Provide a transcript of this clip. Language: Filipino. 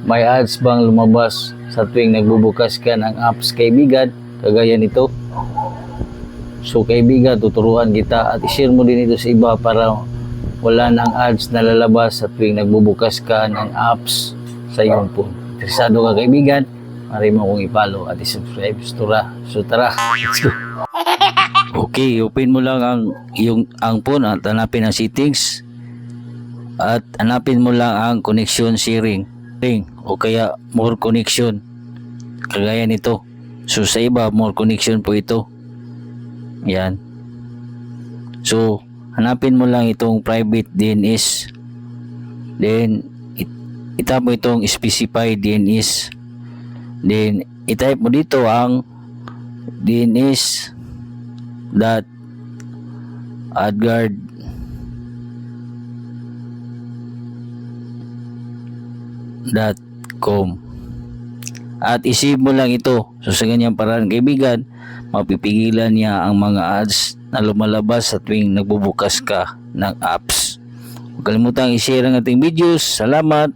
May ads bang lumabas sa tuwing nagbubukas ka ng apps, kaibigan? Kagaya nito. So kaibigan, tuturuan kita at i-share mo din ito sa iba para wala nang ads na lalabas sa tuwing nagbubukas ka ng apps sa iyong phone. Interesado ka kaibigan? Mari mo akong i-follow at i-subscribe. So tara, let's go. Okay, open mo lang ang phone at hanapin ang settings at hanapin mo lang ang connection sharing o kaya more connection kagaya nito. So sa iba more connection po ito. Yan. So hanapin mo lang itong private DNS, then itap mo itong specify DNS, then itype mo dito ang DNS.adguard.com at isave mo lang ito. So sa ganyang paraan kaibigan, mapipigilan niya ang mga ads na lumalabas sa tuwing nagbubukas ka ng apps. Huwag kalimutang i-share ang ating videos. Salamat!